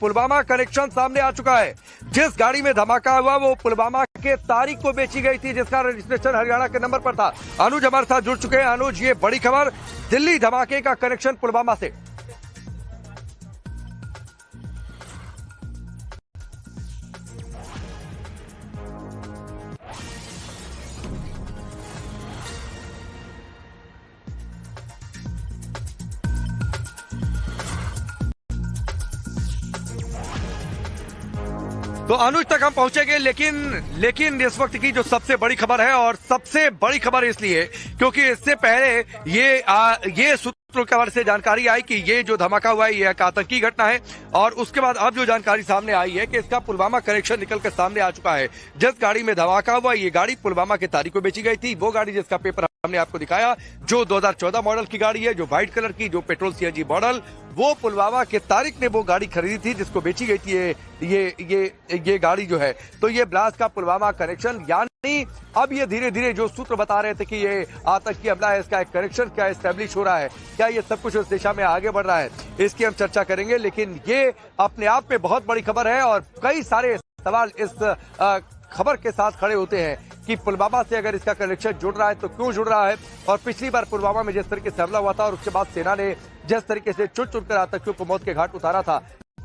Pulwama connection सामने आ चुका है। जिस गाड़ी में धमाका हुआ वो पुलवामा के तारीख को बेची गई थी, जिसका रजिस्ट्रेशन हरियाणा के नंबर पर था। अनुज हमारे साथ जुड़ चुके हैं। अनुज, ये बड़ी खबर, दिल्ली धमाके का कनेक्शन पुलवामा से। तो अनुज तक हम पहुंचेंगे, लेकिन इस वक्त की जो सबसे बड़ी खबर है, और सबसे बड़ी खबर इसलिए क्योंकि इससे पहले ये सूत्रों के हवाले से जानकारी आई कि ये जो धमाका हुआ है ये एक आतंकी घटना है, और उसके बाद अब जो जानकारी सामने आई है कि इसका पुलवामा कनेक्शन निकल कर सामने आ चुका है। जिस गाड़ी में धमाका हुआ ये गाड़ी पुलवामा की तारीख को बेची गई थी। वो गाड़ी जिसका पेपर हमने आपको दिखाया, जो 2014 मॉडल की गाड़ी है, जो व्हाइट कलर की, जो पेट्रोल सीएनजी मॉडल, वो पुलवामा के तारिक ने वो गाड़ी खरीदी थी जिसको बेची गई थी ये गाड़ी जो है। तो ये ब्लास्ट का पुलवामा कनेक्शन, यानी अब ये धीरे धीरे जो सूत्र बता रहे थे कि ये आतंकी हमला है, इसका एक कनेक्शन क्या एस्टेब्लिश हो रहा है, क्या ये सब कुछ उस दिशा में आगे बढ़ रहा है, इसकी हम चर्चा करेंगे। लेकिन ये अपने आप में बहुत बड़ी खबर है और कई सारे सवाल इस खबर के साथ खड़े होते हैं कि पुलवामा से अगर इसका कनेक्शन जुड़ रहा है तो क्यों जुड़ रहा है। और पिछली बार पुलवामा में जिस तरीके से हमला हुआ था और उसके बाद सेना ने जिस तरीके से चुन चुनकर आतंकियों को मौत के घाट उतारा था,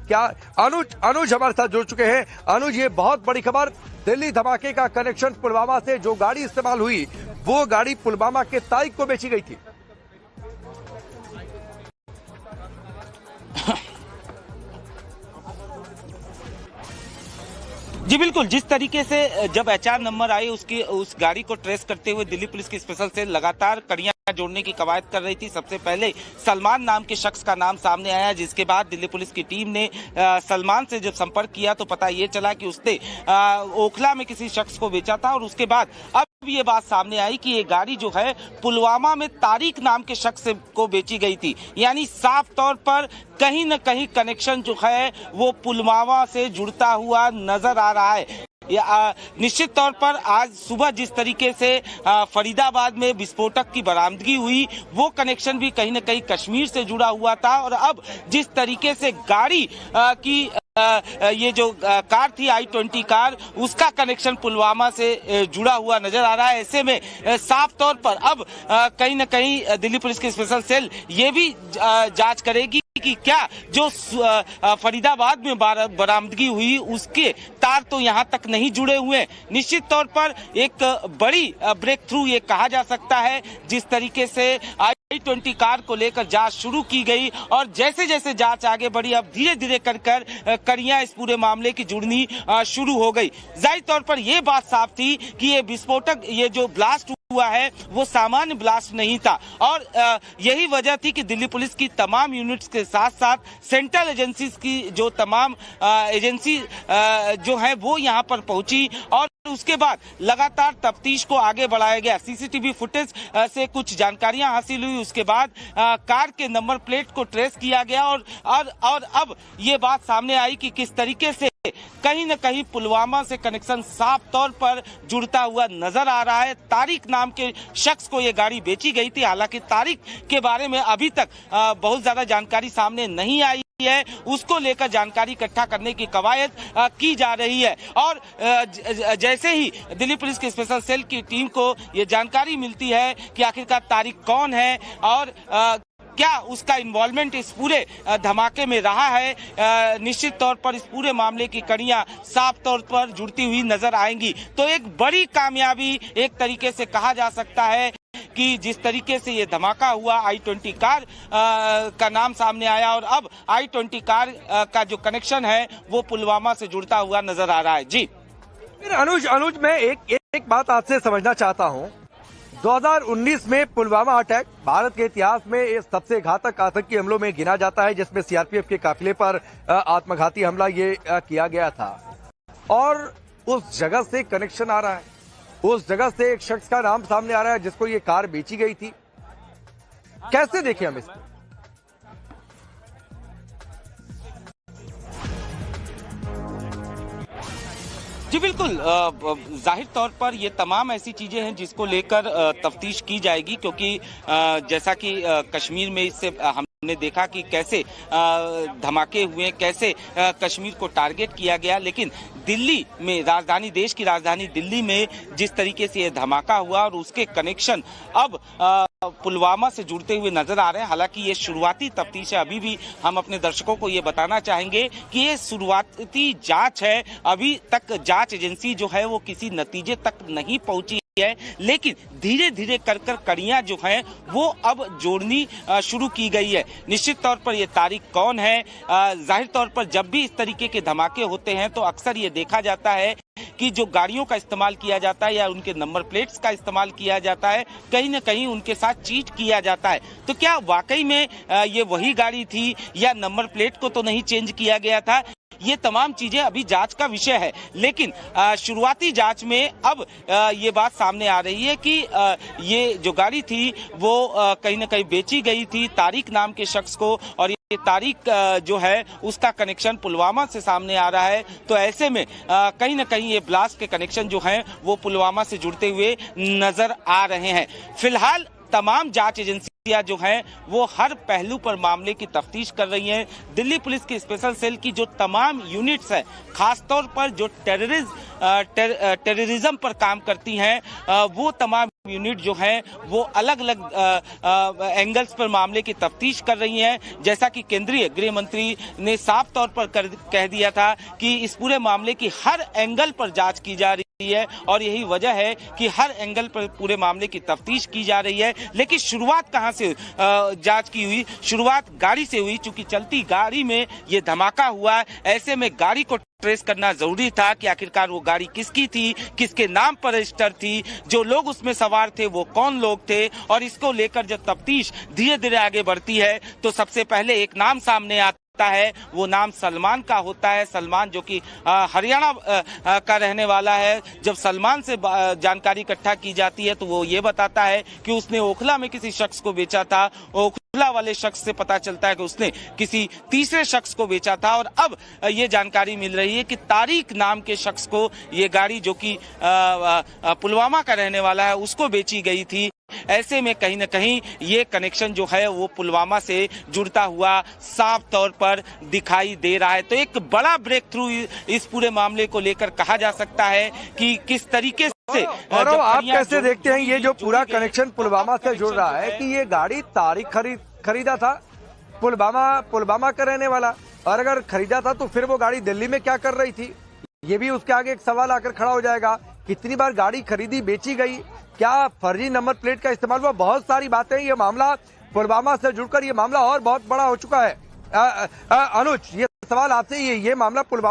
क्या अनुज हमारे साथ जुड़ चुके हैं। अनुज, ये बहुत बड़ी खबर, दिल्ली धमाके का कनेक्शन पुलवामा से, जो गाड़ी इस्तेमाल हुई वो गाड़ी पुलवामा के तारीख को बेची गई थी। जी बिल्कुल, जिस तरीके से जब एचआर नंबर आई उस गाड़ी को ट्रेस करते हुए दिल्ली पुलिस की स्पेशल सेल लगातार कड़ियां जोड़ने की कवायद कर रही थी। सबसे पहले सलमान नाम के शख्स का नाम सामने आया, जिसके बाद दिल्ली पुलिस की टीम ने सलमान से जब संपर्क किया तो पता ये चला कि उसने ओखला में किसी शख्स को बेचा था। और उसके बाद अब ये बात सामने आई कि ये गाड़ी जो है पुलवामा में तारिक नाम के शख्स को बेची गई थी। यानी साफ तौर पर कहीं न कहीं कनेक्शन जो है वो पुलवामा से जुड़ता हुआ नजर आ रहा है। निश्चित तौर पर आज सुबह जिस तरीके से फरीदाबाद में विस्फोटक की बरामदगी हुई, वो कनेक्शन भी कहीं न कहीं कश्मीर से जुड़ा हुआ था। और अब जिस तरीके से गाड़ी की ये जो कार थी i20 कार, उसका कनेक्शन पुलवामा से जुड़ा हुआ नजर आ रहा है। ऐसे में साफ तौर पर अब कहीं न कहीं दिल्ली पुलिस की स्पेशल सेल ये भी जांच करेगी कि क्या जो फरीदाबाद में बरामदगी हुई उसके तार तो यहां तक नहीं जुड़े हुए। निश्चित तौर पर एक बड़ी ब्रेक थ्रू ये कहा जा सकता है, जिस तरीके से i20 कार को लेकर जांच शुरू की गई और जैसे जैसे जांच आगे बढ़ी अब धीरे धीरे कर कड़ियां इस पूरे मामले की जुड़नी शुरू हो गई। जाहिर तौर पर यह बात साफ थी कि ये विस्फोटक, ये जो ब्लास्ट हुआ है वो सामान्य ब्लास्ट नहीं था। और यही वजह थी कि दिल्ली पुलिस की तमाम यूनिट्स के साथ साथ सेंट्रल एजेंसीज की जो तमाम एजेंसी जो है वो यहां पर पहुंची और उसके बाद लगातार तफ्तीश को आगे बढ़ाया गया। सीसीटीवी फुटेज से कुछ जानकारियां हासिल हुई, उसके बाद कार के नंबर प्लेट को ट्रेस किया गया और अब ये बात सामने आई कि किस तरीके से कहीं न कहीं पुलवामा से कनेक्शन साफ तौर पर जुड़ता हुआ नजर आ रहा है। तारिक नाम के शख्स को ये गाड़ी बेची गई थी। हालांकि तारिक के बारे में अभी तक बहुत ज्यादा जानकारी सामने नहीं आई है, उसको लेकर जानकारी इकट्ठा करने की कवायद की जा रही है। और जैसे ही दिल्ली पुलिस की स्पेशल सेल की टीम को ये जानकारी मिलती है कि आखिरकार तारिक कौन है और क्या उसका इन्वॉल्वमेंट इस पूरे धमाके में रहा है, निश्चित तौर पर इस पूरे मामले की कड़ियां साफ तौर पर जुड़ती हुई नजर आएंगी। तो एक बड़ी कामयाबी एक तरीके से कहा जा सकता है कि जिस तरीके से ये धमाका हुआ, i20 कार का नाम सामने आया और अब i20 कार का जो कनेक्शन है वो पुलवामा से जुड़ता हुआ नजर आ रहा है। जी अनुज मैं एक बात आपसे समझना चाहता हूं। 2019 में पुलवामा अटैक भारत के इतिहास में इस सबसे घातक आतंकी हमलों में गिना जाता है, जिसमें सीआरपीएफ के काफिले पर आत्मघाती हमला ये किया गया था और उस जगह से कनेक्शन आ रहा है, उस जगह से एक शख्स का नाम सामने आ रहा है जिसको ये कार बेची गई थी। कैसे देखें हम इसको? जी बिल्कुल, जाहिर तौर पर ये तमाम ऐसी चीजें हैं जिसको लेकर तफ्तीश की जाएगी, क्योंकि जैसा कि कश्मीर में इससे हम हमने देखा कि कैसे धमाके हुए, कैसे कश्मीर को टारगेट किया गया, लेकिन दिल्ली में, राजधानी, देश की राजधानी दिल्ली में जिस तरीके से ये धमाका हुआ और उसके कनेक्शन अब पुलवामा से जुड़ते हुए नजर आ रहे हैं। हालांकि ये शुरुआती तफ्तीश है, अभी भी हम अपने दर्शकों को ये बताना चाहेंगे कि ये शुरुआती जांच है, अभी तक जांच एजेंसी जो है वो किसी नतीजे तक नहीं पहुंची है, लेकिन धीरे धीरे कर कड़ियां जो हैं वो अब जोड़नी शुरू की गई है। निश्चित तौर पर ये तारीख कौन है, जाहिर तौर पर जब भी इस तरीके के धमाके होते हैं तो अक्सर ये देखा जाता है कि जो गाड़ियों का इस्तेमाल किया जाता है या उनके नंबर प्लेट्स का इस्तेमाल किया जाता है, कहीं न कहीं उनके साथ चीट किया जाता है। तो क्या वाकई में ये वही गाड़ी थी या नंबर प्लेट को तो नहीं चेंज किया गया था? ये तमाम चीजें अभी जांच का विषय है, लेकिन शुरुआती जांच में अब ये बात सामने आ रही है कि ये जो गाड़ी थी वो कहीं न कहीं बेची गई थी तारिक नाम के शख्स को, और ये तारिक जो है उसका कनेक्शन पुलवामा से सामने आ रहा है। तो ऐसे में कहीं न कहीं ये ब्लास्ट के कनेक्शन जो हैं वो पुलवामा से जुड़ते हुए नजर आ रहे हैं। फिलहाल तमाम जांच एजेंसियां जो हैं वो हर पहलू पर मामले की तफ्तीश कर रही हैं। दिल्ली पुलिस की स्पेशल सेल की जो तमाम यूनिट्स हैं, खासतौर पर जो टेररिज्म पर काम करती हैं, वो तमाम यूनिट जो हैं वो अलग अलग एंगल्स पर मामले की तफ्तीश कर रही हैं। जैसा कि केंद्रीय गृह मंत्री ने साफ तौर पर कह दिया था कि इस पूरे मामले की हर एंगल पर जांच की जा रही है, और यही वजह है कि हर एंगल पर पूरे मामले की तफ्तीश की जा रही है। लेकिन शुरुआत कहां से जांच की हुई? शुरुआत गाड़ी से हुई, चूंकि चलती गाड़ी में ये धमाका हुआ। ऐसे में गाड़ी को ट्रेस करना जरूरी था कि आखिरकार वो गाड़ी किसकी थी, किसके नाम पर रजिस्टर थी, जो लोग उसमें सवार थे वो कौन लोग थे। और इसको लेकर जब तफ्तीश धीरे धीरे आगे बढ़ती है तो सबसे पहले एक नाम सामने आता है, वो नाम सलमान का होता है। सलमान जो कि हरियाणा का रहने वाला है। जब सलमान से जानकारी इकट्ठा की जाती है तो वो ये बताता है कि उसने ओखला में किसी शख्स को बेचा था। ओखला वाले शख्स से पता चलता है कि उसने किसी तीसरे शख्स को बेचा था, और अब ये जानकारी मिल रही है कि तारिक नाम के शख्स को ये गाड़ी, जो कि पुलवामा का रहने वाला है, उसको बेची गई थी। ऐसे में कहीं न कहीं ये कनेक्शन जो है वो पुलवामा से जुड़ता हुआ साफ तौर पर दिखाई दे रहा है। तो एक बड़ा ब्रेक थ्रू इस पूरे मामले को लेकर कहा जा सकता है कि किस तरीके से। और आप कैसे देखते हैं ये जो पूरा कनेक्शन पुलवामा से जुड़ रहा है कि ये गाड़ी तारिक खरीदा था, पुलवामा का रहने वाला, और अगर खरीदा था तो फिर वो गाड़ी दिल्ली में क्या कर रही थी? ये भी उसके आगे एक सवाल आकर खड़ा हो जाएगा। कितनी बार गाड़ी खरीदी, बेची गई, क्या फर्जी नंबर प्लेट का इस्तेमाल हुआ? बहुत सारी बातें। ये मामला पुलवामा से जुड़कर ये मामला और बहुत बड़ा हो चुका है। अनुज, ये सवाल आपसे, ये मामला पुलवामा